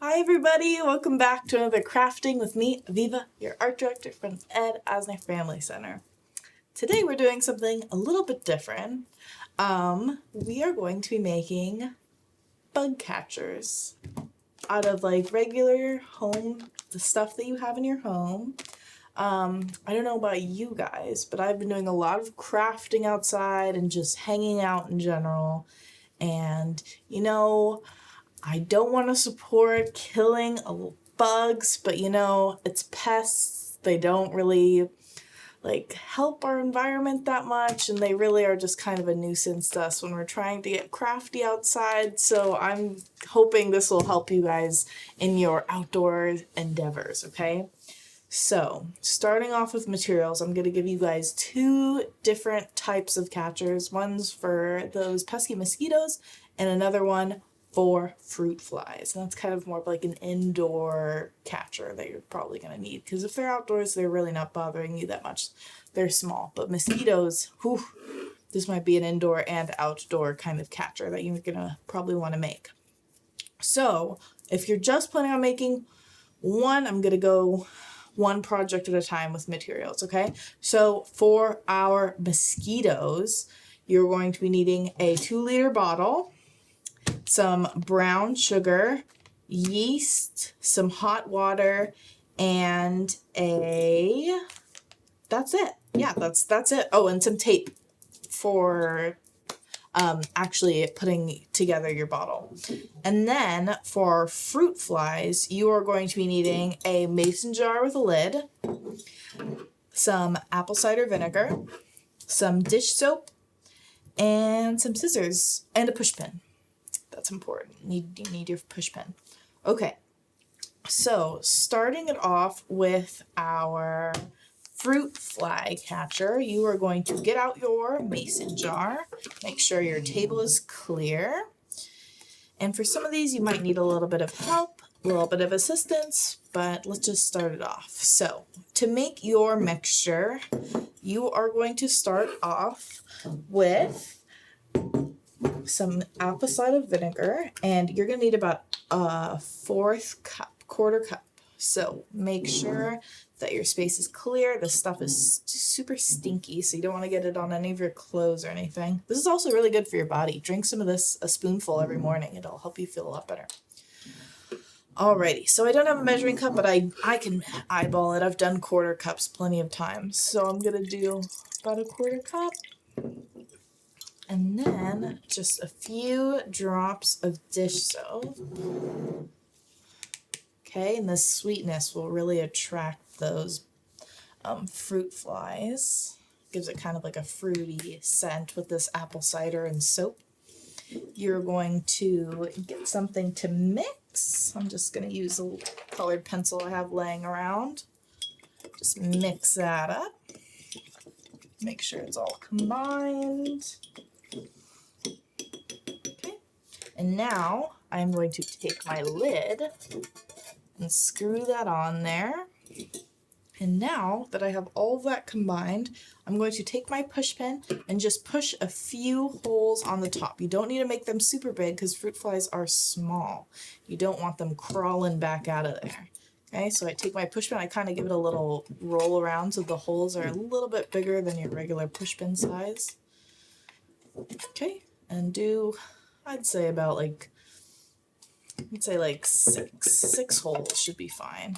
Hi everybody, welcome back to another crafting with me, Avivah, your art director from Ed Asner Family Center. Today we're doing something a little bit different. We are going to be making bug catchers out of like regular home, the stuff that you have in your home. I don't know about you guys, but I've been doing a lot of crafting outside and just hanging out in general. And I don't want to support killing bugs, but it's pests. They don't really help our environment that much, and they really are just kind of a nuisance to us when we're trying to get crafty outside. So I'm hoping this will help you guys in your outdoor endeavors, okay? So, starting off with materials, I'm going to give you guys two different types of catchers. One's for those pesky mosquitoes, and another one for fruit flies. And that's kind of more of like an indoor catcher that you're probably going to need, because if they're outdoors, they're really not bothering you that much. They're small, but mosquitoes, whew, this might be an indoor and outdoor kind of catcher that you're going to probably want to make. So if you're just planning on making one, I'm going to go one project at a time with materials, okay? So for our mosquitoes, you're going to be needing a 2-liter bottle, some brown sugar, yeast, some hot water, and that's it. Yeah, that's it. Oh, and some tape for actually putting together your bottle. And then for fruit flies, you are going to be needing a mason jar with a lid, some apple cider vinegar, some dish soap, and some scissors, and a push pin. That's important. You need your push pin. Okay, so starting it off with our fruit fly catcher, you are going to get out your mason jar. Make sure your table is clear. And for some of these, you might need a little bit of help, a little bit of assistance, but let's just start it off. So to make your mixture, you are going to start off with some apple cider vinegar, and you're going to need about a quarter cup. So make sure that your space is clear. This stuff is super stinky, so you don't want to get it on any of your clothes or anything. This is also really good for your body. Drink some of this, a spoonful every morning. It'll help you feel a lot better. Alrighty, so I don't have a measuring cup, but I can eyeball it. I've done quarter cups plenty of times. So I'm going to do about a quarter cup. And then just a few drops of dish soap. Okay, and this sweetness will really attract those fruit flies. Gives it kind of like a fruity scent with this apple cider and soap. You're going to get something to mix. I'm just going to use a little colored pencil I have laying around. Just mix that up. Make sure it's all combined. Okay, and now I'm going to take my lid and screw that on there. And now that I have all of that combined, I'm going to take my push pin and just push a few holes on the top. You don't need to make them super big because fruit flies are small. You don't want them crawling back out of there. Okay, so I take my push pin, I kind of give it a little roll around so the holes are a little bit bigger than your regular push pin size. Okay, and do, I'd say about six holes should be fine.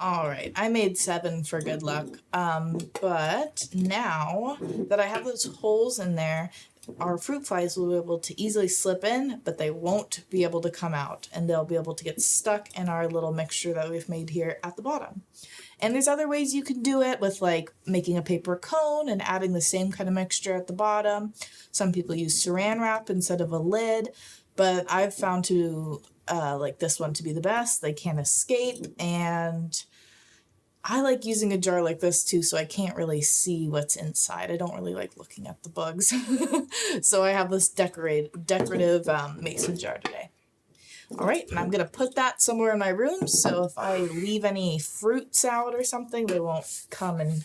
All right, I made 7 for good luck, but now that I have those holes in there, our fruit flies will be able to easily slip in, but they won't be able to come out, and they'll be able to get stuck in our little mixture that we've made here at the bottom. And there's other ways you can do it with like making a paper cone and adding the same kind of mixture at the bottom. Some people use saran wrap instead of a lid, but I've found to like this one to be the best. They can't escape, and I like using a jar like this too, so I can't really see what's inside. I don't really like looking at the bugs. So I have this decorative mason jar today. All right, and I'm gonna put that somewhere in my room, so if I leave any fruits out or something, they won't come and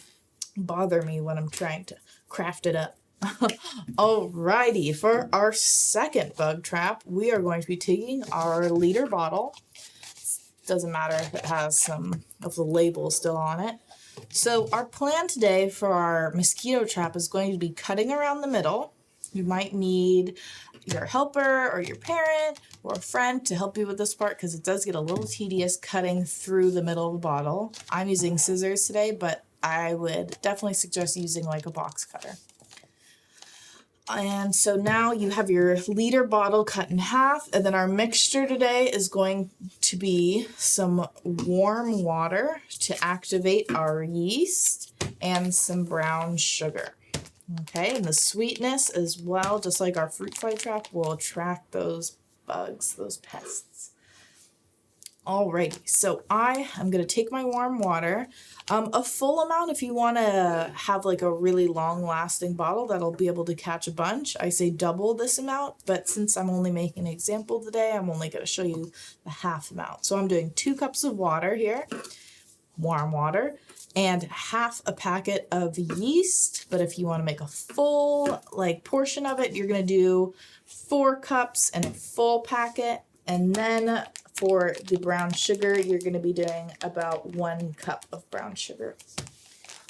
bother me when I'm trying to craft it up. Alrighty, for our second bug trap, we are going to be taking our liter bottle. Doesn't matter if it has some of the label still on it. So our plan today for our mosquito trap is going to be cutting around the middle. You might need your helper or your parent or a friend to help you with this part because it does get a little tedious cutting through the middle of the bottle. I'm using scissors today, but I would definitely suggest using like a box cutter. And so now you have your liter bottle cut in half, and then our mixture today is going to be some warm water to activate our yeast and some brown sugar. Okay, and the sweetness as well, just like our fruit fly trap, will attract those bugs, those pests. Alrighty, so I am going to take my warm water, a full amount if you want to have like a really long lasting bottle that'll be able to catch a bunch. I say double this amount, but since I'm only making an example today, I'm only going to show you the half amount. So I'm doing 2 cups of water here, warm water, and half a packet of yeast. But if you want to make a full like portion of it, you're going to do 4 cups and a full packet. And then for the brown sugar, you're going to be doing about 1 cup of brown sugar.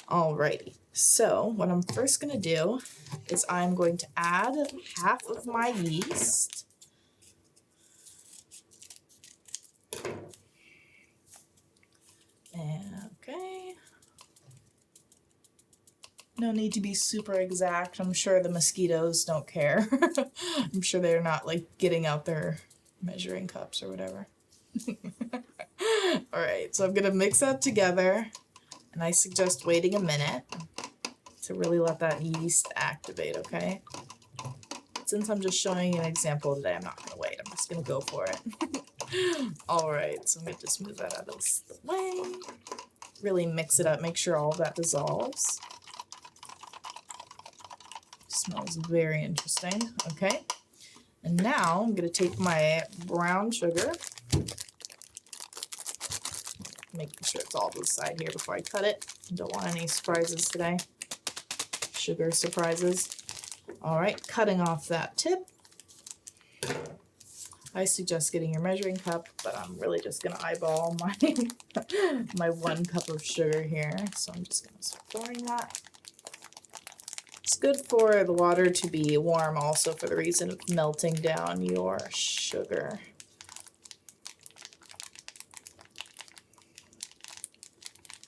Alrighty, so what I'm first going to do is I'm going to add half of my yeast. Okay. No need to be super exact. I'm sure the mosquitoes don't care. I'm sure they're not like getting out their measuring cups or whatever. Alright, so I'm going to mix that together, and I suggest waiting a minute to really let that yeast activate, okay? Since I'm just showing you an example today, I'm not going to wait. I'm just going to go for it. Alright, so I'm going to just move that out of the way. Really mix it up, make sure all of that dissolves. Smells very interesting, okay? And now I'm going to take my brown sugar, making sure it's all to the side here before I cut it. Don't want any surprises today. Sugar surprises. Alright, cutting off that tip. I suggest getting your measuring cup, but I'm really just going to eyeball my, my 1 cup of sugar here. So I'm just going to start pouring that. It's good for the water to be warm also for the reason of melting down your sugar.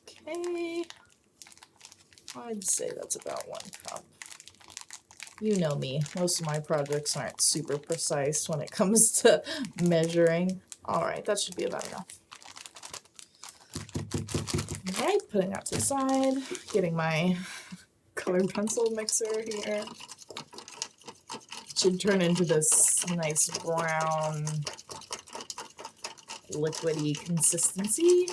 Okay, I'd say that's about 1 cup. You know me, most of my projects aren't super precise when it comes to measuring. Alright, that should be about enough. Alright, putting that to the side, getting my colored pencil mixer here. Should turn into this nice brown liquidy consistency.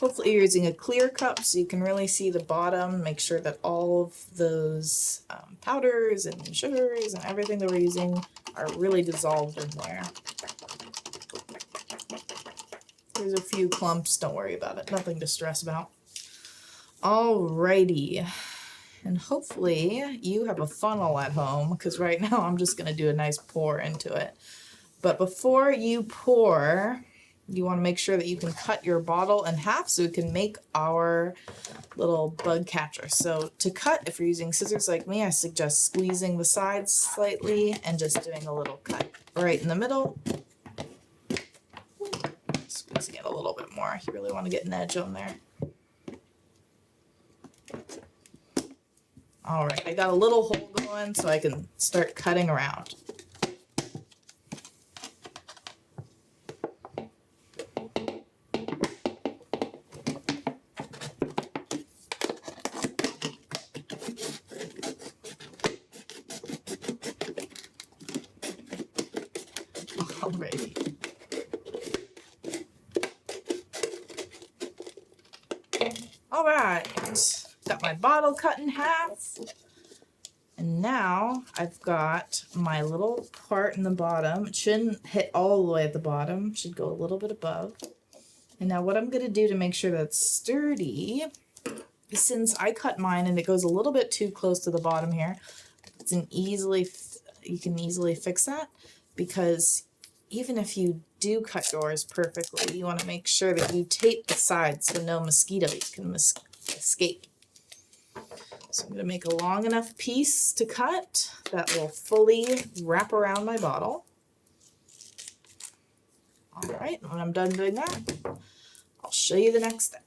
Hopefully you're using a clear cup so you can really see the bottom. Make sure that all of those powders and sugars and everything that we're using are really dissolved in there. There's a few clumps, don't worry about it. Nothing to stress about. Alrighty. And hopefully you have a funnel at home, because right now I'm just going to do a nice pour into it. But before you pour, you want to make sure that you can cut your bottle in half so we can make our little bug catcher. So to cut, if you're using scissors like me, I suggest squeezing the sides slightly and just doing a little cut right in the middle. Squeezing it a little bit more. You really want to get an edge on there. Alright, I got a little hole going so I can start cutting around. Alrighty. All right, got my bottle cut in half. And now I've got my little part in the bottom. It shouldn't hit all the way at the bottom. It should go a little bit above. And now what I'm going to do to make sure that's sturdy is, since I cut mine and it goes a little bit too close to the bottom here, you can easily fix that, because even if you do cut yours perfectly, you want to make sure that you tape the sides so no mosquitoes can escape. So I'm going to make a long enough piece to cut that will fully wrap around my bottle. All right, when I'm done doing that, I'll show you the next step.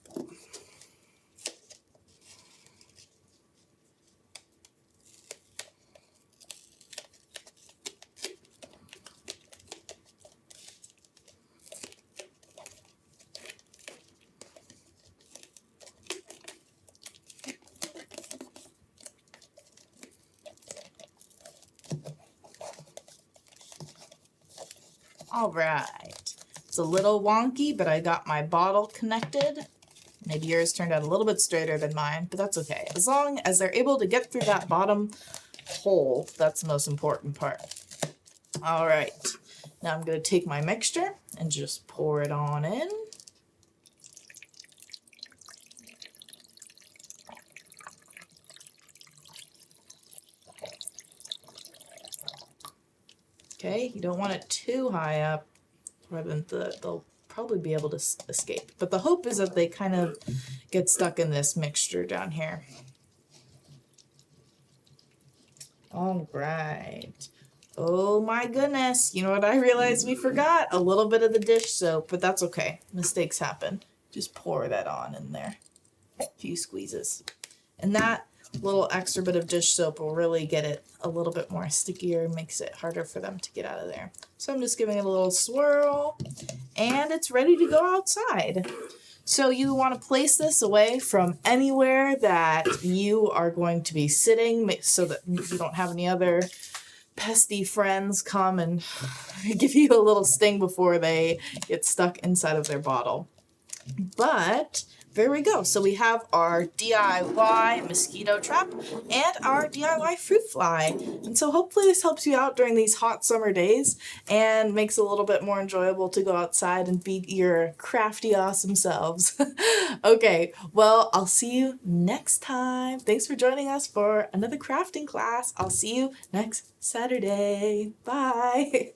All right, it's a little wonky, but I got my bottle connected. Maybe yours turned out a little bit straighter than mine, but that's okay. As long as they're able to get through that bottom hole, that's the most important part. All right, now I'm going to take my mixture and just pour it on in. Okay, you don't want it too high up, or then they'll probably be able to escape. But the hope is that they kind of get stuck in this mixture down here. All right. Oh my goodness, you know what I realized we forgot? A little bit of the dish soap, but that's okay. Mistakes happen. Just pour that on in there. A few squeezes. And that little extra bit of dish soap will really get it a little bit more stickier and makes it harder for them to get out of there. So I'm just giving it a little swirl, and it's ready to go outside. So you want to place this away from anywhere that you are going to be sitting, so that you don't have any other pesky friends come and give you a little sting before they get stuck inside of their bottle. But there we go. So we have our DIY mosquito trap and our DIY fruit fly. And so hopefully this helps you out during these hot summer days and makes it a little bit more enjoyable to go outside and be your crafty, awesome selves. Okay, well, I'll see you next time. Thanks for joining us for another crafting class. I'll see you next Saturday. Bye.